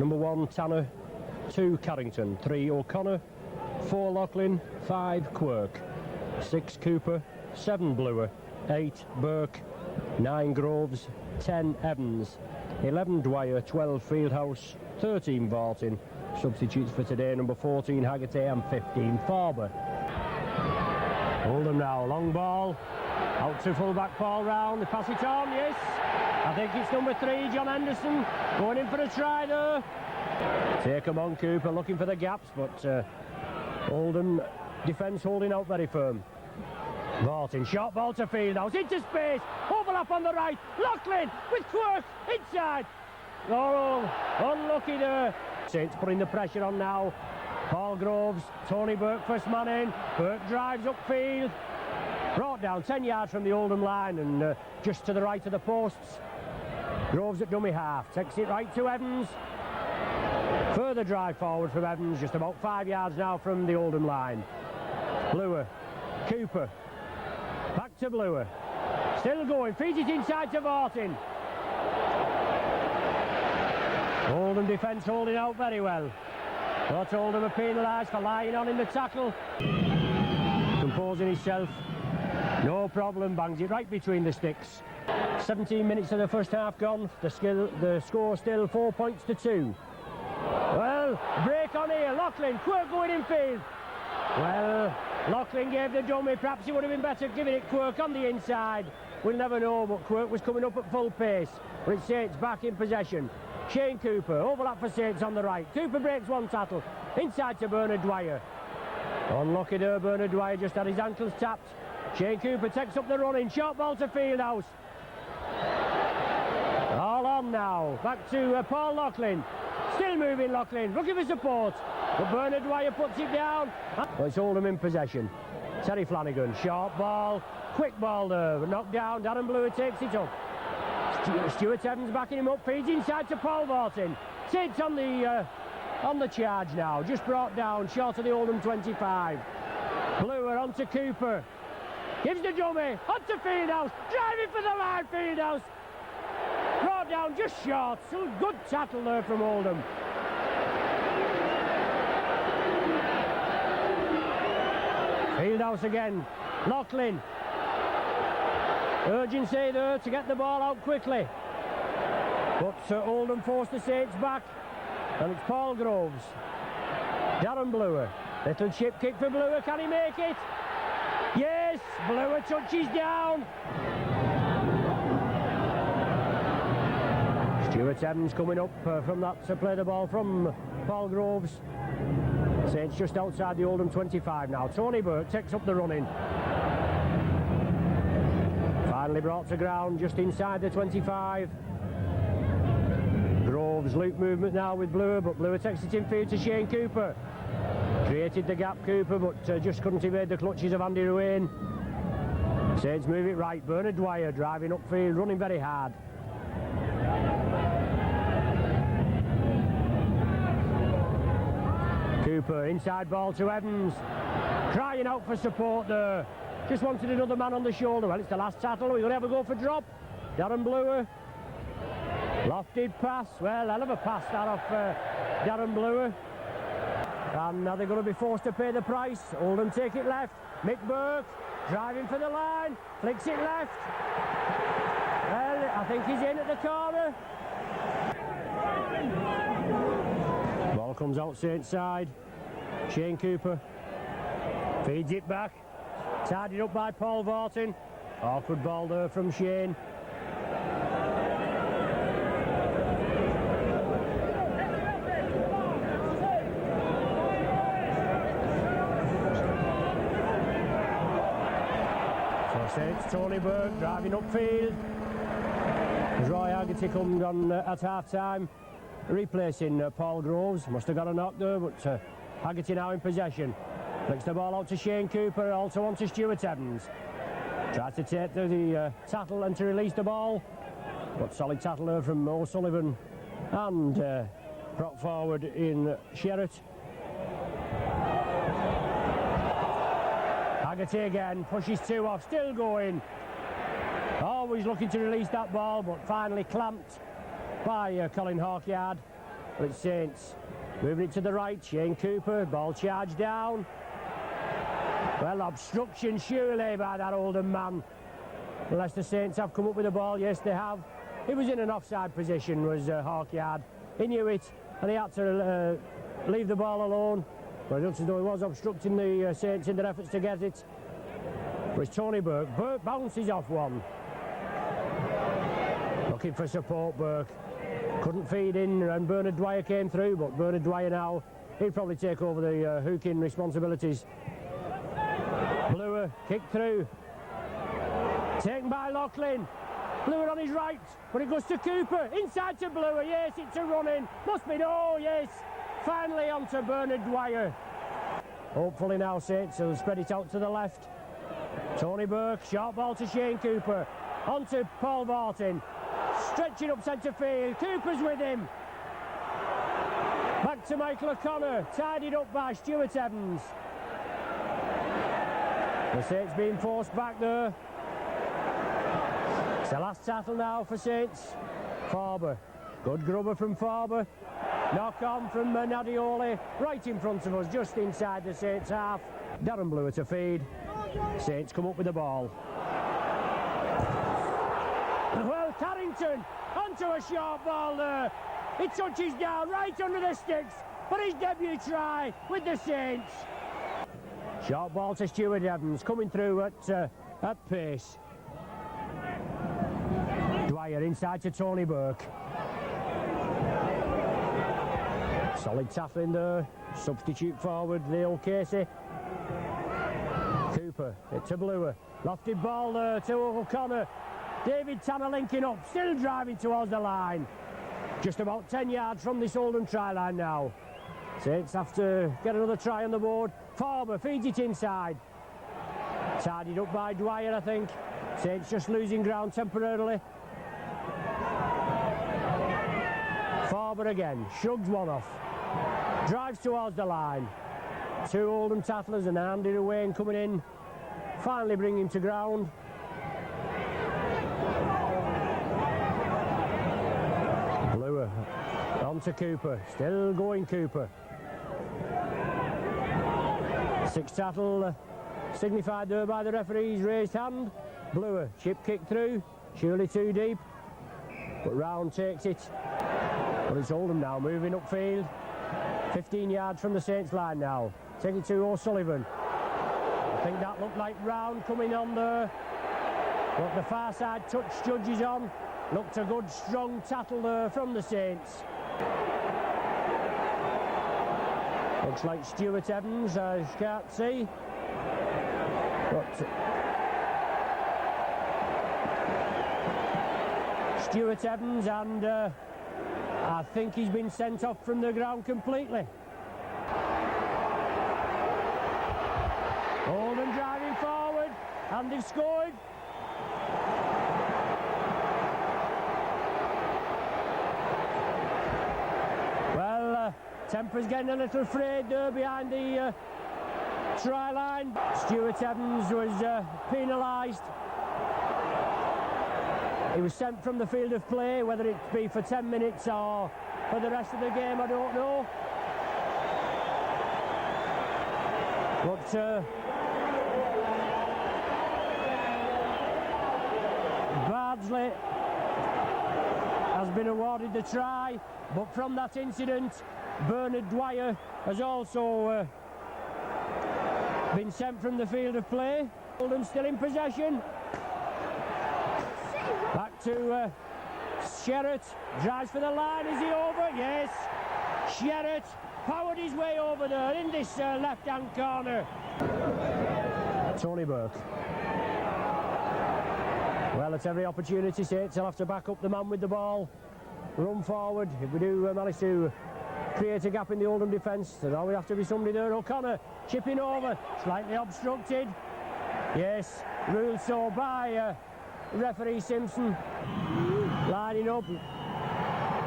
Number 1, Tanner. 2, Carrington. 3, O'Connor. 4, Lachlan. 5, Quirk. 6, Cooper. 7, Bluer. 8, Burke. 9, Groves. 10, Evans. 11, Dwyer. 12, Fieldhouse. 13, Vartin. Substitutes for today, number 14, Haggerty, and 15, Farber. Oldham now, long ball. Out to full-back, Paul Round. They pass it on, yes. I think it's number 3, John Henderson. Going in for a try there. Take him on, Cooper, looking for the gaps, but Oldham defence holding out very firm. Vartin, short ball to Fieldhouse, into space, overlap on the right, Lachlan with Quirk, inside. Oh, unlucky there. Saints putting the pressure on now. Paul Groves, Tony Burke first man in. Burke drives upfield. Brought down 10 yards from the Oldham line and just to the right of the posts. Groves at dummy half, takes it right to Evans. Further drive forward from Evans, just about 5 yards now from the Oldham line. Bluer, Cooper, back to Bluer. Still going, feeds it inside to Vartin. Oldham defence holding out very well. But Oldham are penalised for lying on in the tackle. Composing himself. No problem, bangs it right between the sticks. 17 minutes of the first half gone. The score still 4 points to 2. Well, break on here. Lachlan, Quirk going in field. Well, Lachlan gave the dummy. Perhaps it would have been better giving it Quirk on the inside. We'll never know, but Quirk was coming up at full pace. But it's Saints back in possession. Shane Cooper, overlap for Saints on the right. Cooper breaks one tackle, inside to Bernard Dwyer. Unlucky there, Bernard Dwyer just had his ankles tapped. Shane Cooper takes up the running, short ball to Fieldhouse. All on now, back to Paul Lachlan. Still moving Lachlan, looking for support. But Bernard Dwyer puts it down. Well, it's Oldham in possession. Terry Flanagan, short ball, quick ball there, knocked down. Darren Bluer takes it up. Stuart Evans backing him up, feeds inside to Paul Vartin. Saints on the charge now, just brought down, short of the Oldham 25. Bluer on to Cooper. Gives the dummy, on to Fieldhouse, driving for the line, Fieldhouse. Brought down just short, so good tackle there from Oldham. Fieldhouse again, Lachlan. Urgency there to get the ball out quickly. But Oldham forced the Saints back. And it's Paul Groves. Darren Bluer. Little chip kick for Bluer. Can he make it? Yes! Bluer touches down. Stuart Evans coming up from that to play the ball from Paul Groves. Saints just outside the Oldham 25 now. Tony Burke takes up the running. Finally brought to ground just inside the 25. Groves loop movement now with Bluer, but Bluer takes it in field to Shane Cooper. Created the gap, Cooper, but just couldn't evade the clutches of Andy Ruane. Saints move it right. Bernard Dwyer driving upfield, running very hard. Cooper, inside ball to Evans. Crying out for support there. Just wanted another man on the shoulder. Well, it's the last tackle. We're going to have a go for drop. Darren Bluer. Lofted pass. Well, hell of a pass that off Darren Bluer. And now they're going to be forced to pay the price. Oldham take it left. Mick Burke driving for the line. Flicks it left. Well, I think he's in at the corner. Ball comes out Saints side. Shane Cooper feeds it back. Tidied up by Paul Vartin. Awkward ball there from Shane. So Saints, Tony Burke driving upfield. As Roy Haggerty comes on at half-time, replacing Paul Groves. Must have got a knock there, but Haggerty now in possession. Flicks the ball out to Shane Cooper, also on to Stuart Evans. Tries to take the tackle and to release the ball. But solid tackle there from O'Sullivan and brought forward in Sherratt. Haggerty again, pushes two off, still going. Always looking to release that ball, but finally clamped by Colin Hawkyard. but it's Saints. Moving it to the right, Shane Cooper, ball charged down. Well, obstruction surely by that Olden man. Unless the Saints have come up with the ball, yes they have. He was in an offside position, was Hawkyard. He knew it, and he had to leave the ball alone. But it looks as though he was obstructing the Saints in their efforts to get it. But it's Tony Burke. Burke bounces off one. Looking for support, Burke. Couldn't feed in, and Bernard Dwyer came through, but Bernard Dwyer now, he'd probably take over the hooking responsibilities. Bluer, kick through. Taken by Loughlin. Bluer on his right, but it goes to Cooper. Inside to Bluer, yes, it's a run-in. Must be, oh, yes. Finally onto Bernard Dwyer. Hopefully now Saints will spread it out to the left. Tony Burke, short ball to Shane Cooper. On to Paul Vartin. Stretching up centre field. Cooper's with him. Back to Michael O'Connor. Tidied up by Stuart Evans. The Saints being forced back there. It's the last tackle now for Saints. Farber. Good grubber from Farber. Knock on from Nadioli. Right in front of us, just inside the Saints half. Darren Bluer to feed. Saints come up with the ball. Well, Carrington onto a short ball there. It touches down right under the sticks for his debut try with the Saints. Short ball to Stuart Evans, coming through at pace. Dwyer inside to Tony Burke. Solid tackling there. Substitute forward, Leo Casey. Cooper, it to Bluer. Lofted ball there to O'Connor. David Tanner linking up, still driving towards the line. Just about 10 yards from this Olden try line now. Saints have to get another try on the board. Farber feeds it inside. Tidied up by Dwyer, I think. Saints just losing ground temporarily. Farber again, shrugs one off. Drives towards the line. Two Oldham tattlers and Andy Wayne coming in. Finally bring him to ground. Bluer on to Cooper. Still going Cooper. Sixth tattle signified there by the referee's raised hand. Bluer, chip kick through. Surely too deep. But Round takes it. But it's Oldham now moving upfield. 15 yards from the Saints line now. Take it to O'Sullivan. I think that looked like Round coming on there. But the far side touch Judge is on. Looked a good strong tattle there from the Saints. Looks like Stuart Evans, I can't see. But Stuart Evans, and I think he's been sent off from the ground completely. Olden driving forward, and they've scored. Well, temper's getting a little frayed there behind the try line. Stuart Evans was penalised. He was sent from the field of play, whether it be for 10 minutes or for the rest of the game, I don't know. But Bardsley has been awarded the try, but from that incident, Bernard Dwyer has also been sent from the field of play. Oldham still in possession. Back to Sherratt, drives for the line, is he over? Yes, Sherratt powered his way over there in this left-hand corner. Tony Burke. Well, at every opportunity, Saints will have to back up the man with the ball, run forward. If we do manage to create a gap in the Oldham defence, there'll always have to be somebody there. O'Connor chipping over, slightly obstructed. Yes, ruled so by referee Simpson. Lining up.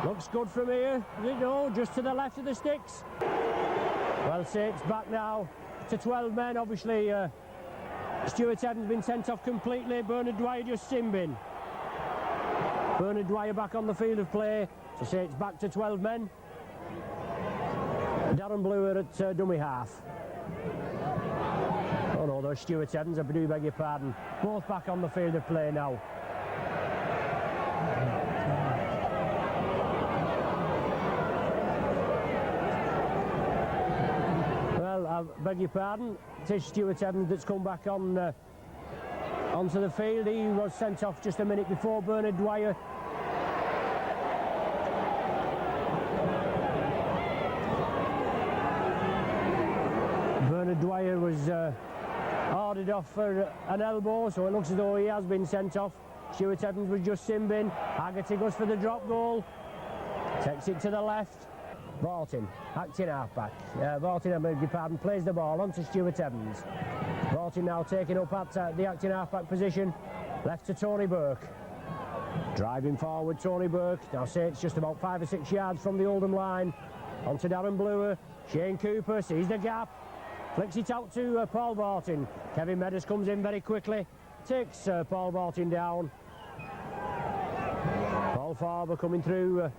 Looks good from here. No, just to the left of the sticks. Well, Saints back now to 12 men. Obviously, Stuart Evans been sent off completely. Bernard Dwyer just simbing. Bernard Dwyer back on the field of play. So Saints back to 12 men. Darren Blewer at dummy half. Oh no, there's Stuart Evans, I do beg your pardon. Both back on the field of play now. Well, I beg your pardon. It is Stuart Evans that's come back on onto the field. He was sent off just a minute before Bernard Dwyer. Bernard Dwyer was ordered off for an elbow, so it looks as though he has been sent off. Stuart Evans was just simbed in. Haggerty goes for the drop goal. Takes it to the left. Baltin, acting half-back. Baltin, I beg your pardon, plays the ball onto Stuart Evans. Baltin now taking up at the acting half-back position. Left to Tony Burke. Driving forward, Tony Burke. Now say it's just about 5 or 6 yards from the Oldham line. Onto Darren Blewer. Shane Cooper sees the gap. Flicks it out to Paul Baltin. Kevin Meadows comes in very quickly. Takes Paul Baltin down. Paul Farber coming through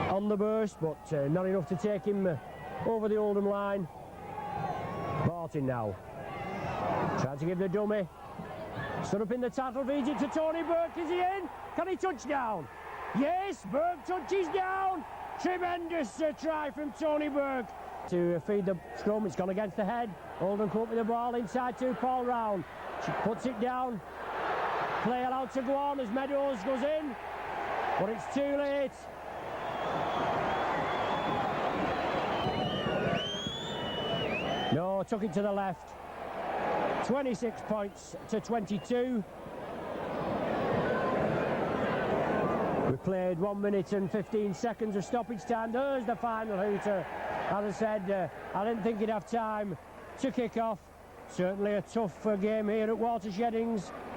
on the burst, but not enough to take him over the Oldham line. Baltin now. Trying to give the dummy. Stood up in the tackle, feeds it to Tony Burke. Is he in? Can he touch down? Yes, Burke touches down. Tremendous try from Tony Burke to feed the scrum. It's gone against the head. Olden come up with the ball inside to Paul Round. She puts it down. Play allowed to go on as Meadows goes in, but it's too late. No, took it to the left. 26 points to 22. We played 1 minute and 15 seconds of stoppage time. There's the final hooter. As I said, I didn't think he'd have time to kick off. Certainly a tough game here at Watersheddings.